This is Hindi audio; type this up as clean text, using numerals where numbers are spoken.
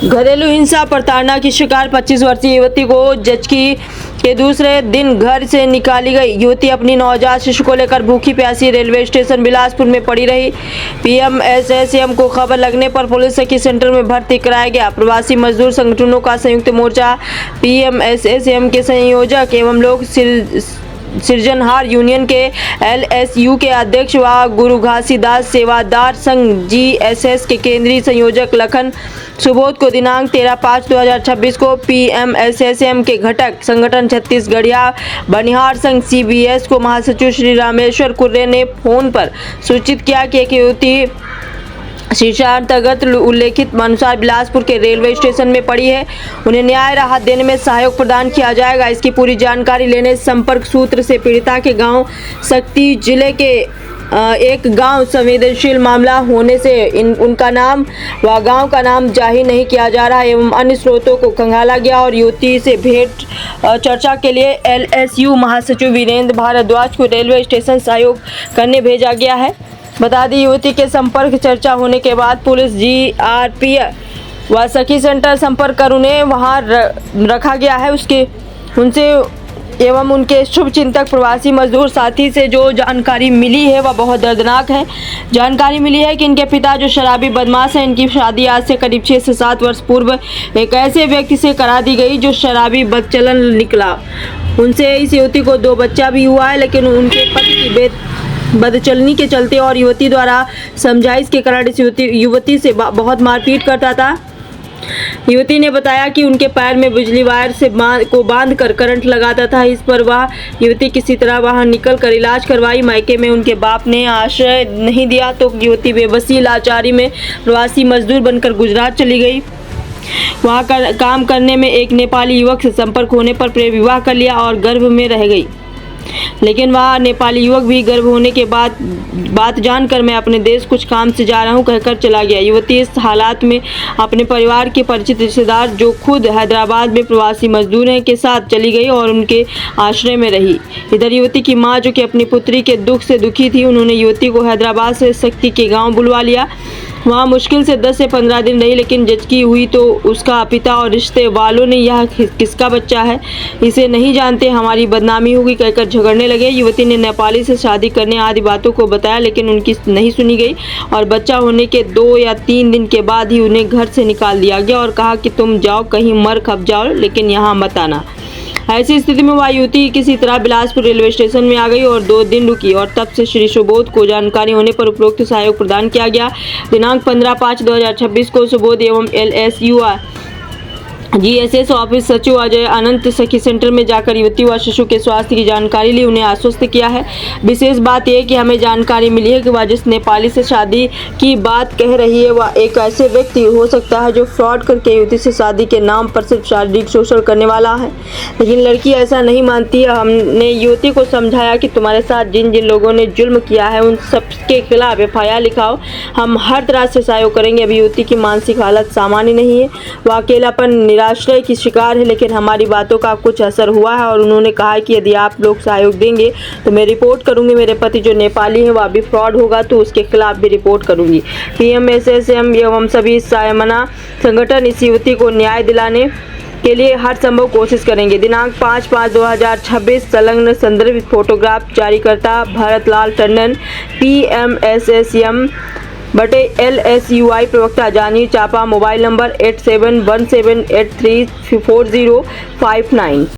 घरेलू हिंसा प्रताड़ना की शिकार 25 वर्षीय युवती को जचकी के दूसरे दिन घर से निकाली गई। युवती अपनी नवजात शिशु को लेकर भूखी प्यासी रेलवे स्टेशन बिलासपुर में पड़ी रही। पीएमएसएसएम को खबर लगने पर पुलिस सखी सेंटर में भर्ती कराया गया। प्रवासी मजदूर संगठनों का संयुक्त मोर्चा पीएमएसएसएम के संयोजक एवं लोक सृजनहार यूनियन के एलएसयू के अध्यक्ष व गुरु घासीदास सेवादार संघ जीएसएस के केंद्रीय संयोजक लखन सुबोध को दिनांक 13/5/2026 को पीएमएसएसएम के घटक संगठन छत्तीसगढ़िया बनिहार संघ सीबीएस को महासचिव श्री रामेश्वर कुर्रे ने फोन पर सूचित किया कि एक युवती शीर्षांतर्गत उल्लेखित अनुसार बिलासपुर के रेलवे स्टेशन में पड़ी है। उन्हें न्याय राहत देने में सहयोग प्रदान किया जाएगा। इसकी पूरी जानकारी लेने संपर्क सूत्र से पीड़िता के गांव सक्ती जिले के एक गांव संवेदनशील मामला होने से उनका नाम व गांव का नाम जाहिर नहीं किया जा रहा एवं अन्य स्रोतों को खंगाला गया और युवती से भेंट चर्चा के लिए एलएसयू महासचिव वीरेंद्र भारद्वाज को रेलवे स्टेशन सहयोग करने भेजा गया है। बता दी युवती के संपर्क चर्चा होने के बाद पुलिस जीआरपीएफ व सखी सेंटर संपर्क कर उन्हें वहां रखा गया है। उनसे एवं उनके शुभ चिंतक प्रवासी मजदूर साथी से जो जानकारी मिली है वह बहुत दर्दनाक है। जानकारी मिली है कि इनके पिता जो शराबी बदमाश है, इनकी शादी आज से करीब 6 से 7 वर्ष पूर्व एक ऐसे व्यक्ति से करा दी गई जो शराबी बदचलन निकला। उनसे इस युवती को 2 बच्चा भी हुआ है, लेकिन उनके पति की बदचलनी के चलते और युवती द्वारा समझाइश के कारण इस युवती से बहुत मारपीट करता था। युवती ने बताया कि उनके पैर में बिजली वायर से बांध कर करंट लगाता था। इस पर वह युवती किसी तरह बाहर निकल कर इलाज करवाई। मायके में उनके बाप ने आश्रय नहीं दिया तो युवती बेबसी लाचारी में प्रवासी मजदूर बनकर गुजरात चली गई। वहाँ काम करने में एक नेपाली युवक से संपर्क होने पर प्रेम विवाह कर लिया और गर्भ में रह गई। लेकिन वह नेपाली युवक भी गर्भ होने के बाद बात जानकर मैं अपने देश कुछ काम से जा रहा हूं कहकर चला गया। युवती इस हालात में अपने परिवार के परिचित रिश्तेदार जो खुद हैदराबाद में प्रवासी मजदूर हैं के साथ चली गई और उनके आश्रय में रही। इधर युवती की मां जो कि अपनी पुत्री के दुख से दुखी थी, उन्होंने युवती को हैदराबाद से सक्ती के गाँव बुलवा लिया। वहाँ मुश्किल से 10 से 15 दिन रही, लेकिन जचकी हुई तो उसका पिता और रिश्ते वालों ने यह किसका बच्चा है, इसे नहीं जानते, हमारी बदनामी होगी कहकर झगड़ने लगे। युवती ने नेपाली से शादी करने आदि बातों को बताया, लेकिन उनकी नहीं सुनी गई और बच्चा होने के 2 या 3 दिन के बाद ही उन्हें घर से निकाल दिया गया और कहा कि तुम जाओ कहीं मर खप जाओ, लेकिन यहाँ मत आना। ऐसी स्थिति में वह युवती किसी तरह बिलासपुर रेलवे स्टेशन में आ गई और 2 दिन रुकी और तब से श्री सुबोध को जानकारी होने पर उपरोक्त सहयोग प्रदान किया गया। दिनांक 15/5/2026 को सुबोध एवं एलएसयू जीएसएस ऑफिस सचिव अजय अनंत सखी सेंटर में जाकर युवती व शिशु के स्वास्थ्य की जानकारी ली, उन्हें आश्वस्त किया है। विशेष बात यह कि हमें जानकारी मिली है कि वह जिस नेपाली से शादी की बात कह रही है वह एक ऐसे व्यक्ति हो सकता है जो फ्रॉड करके युवती से शादी के नाम पर सिर्फ शारीरिक शोषण करने वाला है, लेकिन लड़की ऐसा नहीं मानती है। हमने युवती को समझाया कि तुम्हारे साथ जिन जिन लोगों ने जुल्म किया है उन सबके खिलाफ एफआईआर लिखाओ, हम हर तरह से सहयोग करेंगे। अभी युवती की मानसिक हालत सामान्य नहीं है, वह अकेलापन आश्रय की शिकार है, लेकिन हमारी बातों का कुछ असर हुआ है और उन्होंने कहा कि यदि आप लोग सहयोग देंगे तो मैं रिपोर्ट करूंगी। मेरे पति जो नेपाली है वह भी फ्रॉड होगा तो उसके खिलाफ भी रिपोर्ट करूंगी। पीएमएसएसएम एवं सभी सायमना संगठन इस युवती को न्याय दिलाने के लिए हर संभव कोशिश करेंगे। दिनांक 5/5/2026 संलग्न संदर्भित फोटोग्राफ जारीकर्ता भरतलाल टंडन, पीएमएसएसएम बटे LSUI प्रवक्ता जानी चापा, मोबाइल नंबर 8717834059।